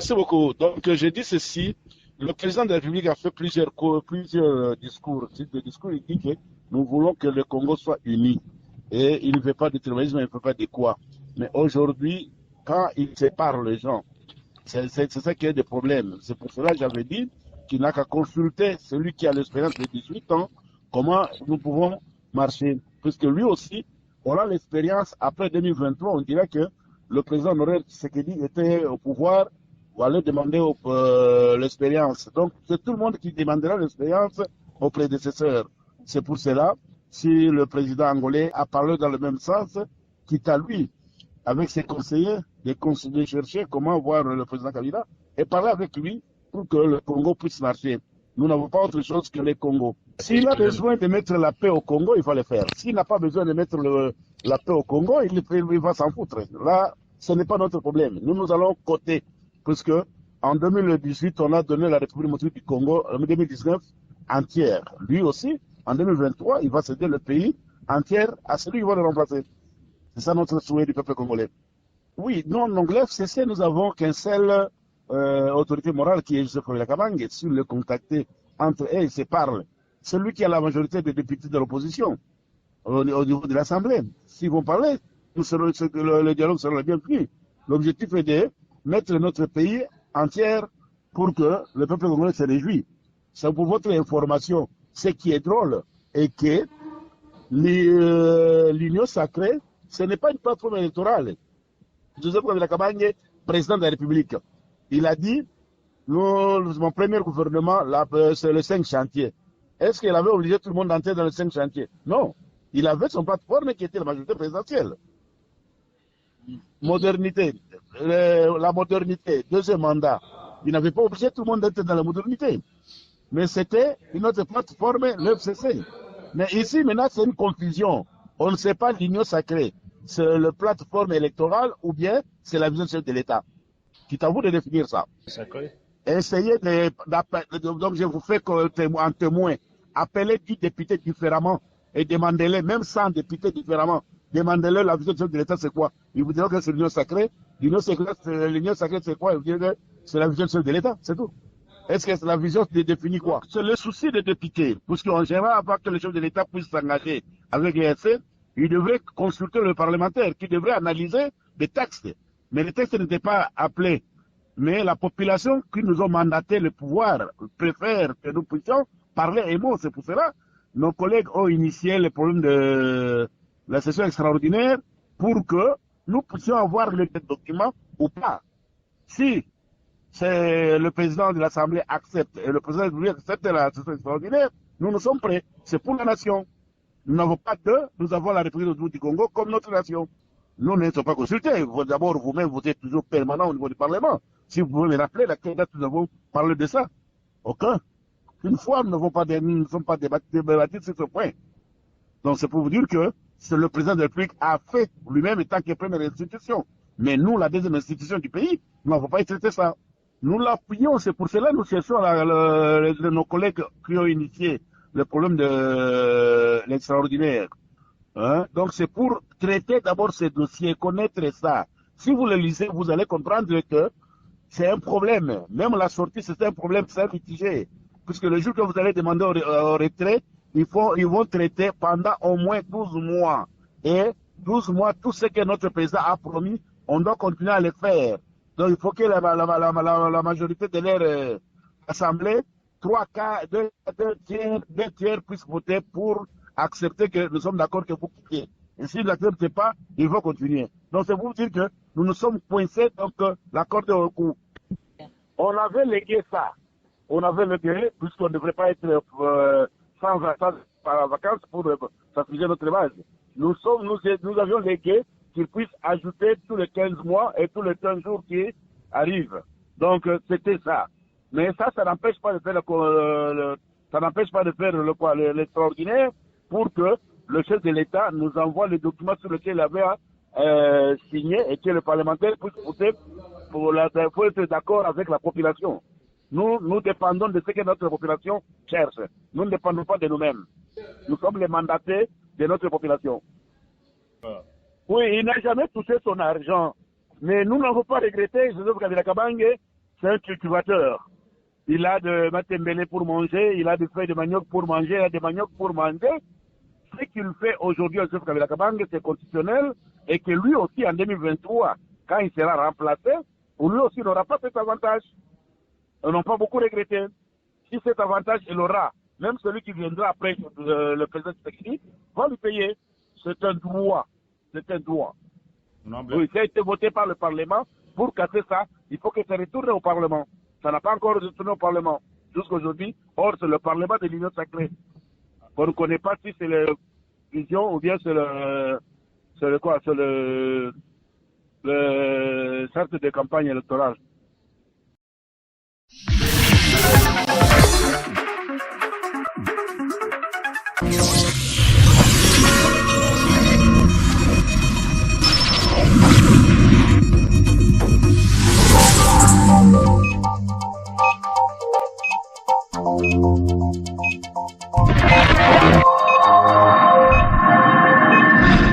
Merci beaucoup. Donc, j'ai dit ceci. Le président de la République a fait plusieurs discours. Type de discours, il dit que nous voulons que le Congo soit uni. Et il ne veut pas de terrorisme, il ne veut pas de quoi. Mais aujourd'hui, quand il sépare les gens, c'est ça qui est des problèmes. C'est pour cela que j'avais dit qu'il n'a qu'à consulter celui qui a l'expérience de 18 ans, comment nous pouvons marcher. Puisque lui aussi, on a l'expérience après 2023, on dirait que le président Morel Tshisekedi était au pouvoir ou allait demander l'expérience. Donc, c'est tout le monde qui demandera l'expérience aux prédécesseurs. C'est pour cela, si le président angolais a parlé dans le même sens, quitte à lui, avec ses conseillers, de chercher comment voir le président Kabila et parler avec lui pour que le Congo puisse marcher. Nous n'avons pas autre chose que les Congo. S'il a besoin de mettre la paix au Congo, il va le faire. S'il n'a pas besoin de mettre la paix au Congo, il va s'en foutre. Là, ce n'est pas notre problème. Nous allons côté, puisque en 2018, on a donné la République démocratique du Congo, en 2019, entière. Lui aussi, en 2023, il va céder le pays entier à celui qui va le remplacer. C'est ça notre souhait du peuple congolais. Oui, non, donc l'FCC, nous avons qu'une seule autorité morale qui est Joseph Kabila. Si le contacter entre eux, ils se parlent. Celui qui a la majorité des députés de l'opposition au niveau de l'Assemblée. S'ils vont parler, le dialogue sera le bienvenu. L'objectif est de mettre notre pays entier pour que le peuple congolais se réjouisse. C'est pour votre information. Ce qui est drôle est que l'Union sacrée, ce n'est pas une plateforme électorale. Joseph Kabila, président de la République, il a dit, mon premier gouvernement, c'est le 5 chantiers. Est-ce qu'il avait obligé tout le monde d'entrer dans le 5 chantiers? Non. Il avait son plateforme qui était la majorité présidentielle. Modernité, la modernité, deuxième mandat. Il n'avait pas obligé tout le monde d'être dans la modernité. Mais c'était une autre plateforme, l'FCC. Mais ici, maintenant, c'est une confusion. On ne sait pas l'union sacrée. C'est la plateforme électorale ou bien c'est la vision de l'État. C'est à vous de définir ça. Essayez donc je vous fais un témoin. Appelez 10 députés différemment et demandez-les, même 100 députés différemment, demandez-leur la vision de l'État c'est quoi. Ils vous diront que c'est l'union sacrée. L'union sacrée c'est quoi? Ils vous diront que c'est la vision de l'État, c'est tout. Est-ce que la vision définit quoi? C'est le souci des députés, puisqu'en général, avant que le chef de l'État puisse s'engager avec les RC, il devrait consulter le parlementaire qui devrait analyser des textes. Mais les textes n'étaient pas appelés. Mais la population qui nous ont mandaté le pouvoir préfère que nous puissions parler et mots. C'est pour cela que nos collègues ont initié le problème de la session extraordinaire pour que nous puissions avoir les documents ou pas. Si le président de l'Assemblée accepte et le président de la République accepte la session extraordinaire, nous sommes prêts. C'est pour la nation. Nous n'avons pas nous avons la République du Congo comme notre nation. Nous ne sommes pas consultés. D'abord, vous-même, vous êtes toujours permanent au niveau du Parlement. Si vous pouvez me rappeler, laquelle date nous avons parlé de ça? Aucun. Une fois, nous ne sommes pas débattus sur ce point. Donc, c'est pour vous dire que le président de la République a fait lui-même étant que première institution. Mais nous, la deuxième institution du pays, nous n'avons pas traité ça. Nous l'appuyons, c'est pour cela que nous cherchons nos collègues qui ont initié le problème de l'extraordinaire. Hein? Donc c'est pour traiter d'abord ces dossiers, connaître ça. Si vous le lisez, vous allez comprendre que c'est un problème. Même la sortie, c'est un problème, c'est mitigé. Puisque le jour que vous allez demander au retrait, ils vont traiter pendant au moins 12 mois. Et 12 mois, tout ce que notre président a promis, on doit continuer à le faire. Donc il faut que la majorité de leur assemblée, 2 tiers puissent voter pour accepter que nous sommes d'accord que vous quittez. Et s'ils n'acceptent pas, ils vont continuer. Donc c'est pour dire que nous nous sommes coincés, donc l'accord de recours. On avait légué ça. On avait légué, puisqu'on ne devrait pas être sans vacances pour s'afficher notre base. Nous avions légué qu'ils puissent ajouter tous les 15 mois et tous les 15 jours qui arrivent. Donc c'était ça. Mais ça n'empêche pas de faire l'extraordinaire pour que le chef de l'État nous envoie les documents sur lesquels il avait signé et que le parlementaire puisse voter pour être d'accord avec la population. Nous dépendons de ce que notre population cherche. Nous ne dépendons pas de nous-mêmes. Nous sommes les mandatés de notre population. Oui, il n'a jamais touché son argent. Mais nous n'avons pas regretté Joseph Kabila Kabange c'est un cultivateur. Il a de matembele pour manger, il a des feuilles de manioc pour manger, il a des manioc pour manger. Ce qu'il fait aujourd'hui, Joseph Kabila Kabange, c'est constitutionnel et que lui aussi, en 2023, quand il sera remplacé, pour lui aussi, il n'aura pas cet avantage. Ils n'ont pas beaucoup regretté. Si cet avantage, il aura, même celui qui viendra après le président Tshisekedi, va lui payer. C'est un droit. C'est un droit. Oui, ça a été voté par le Parlement. Pour casser ça, il faut que ça retourne au Parlement. Ça n'a pas encore retourné au Parlement jusqu'aujourd'hui. Or, c'est le Parlement de l'Union sacrée. On ne connaît pas si c'est la vision ou bien c'est le quoi, c'est le charte de campagne électorale.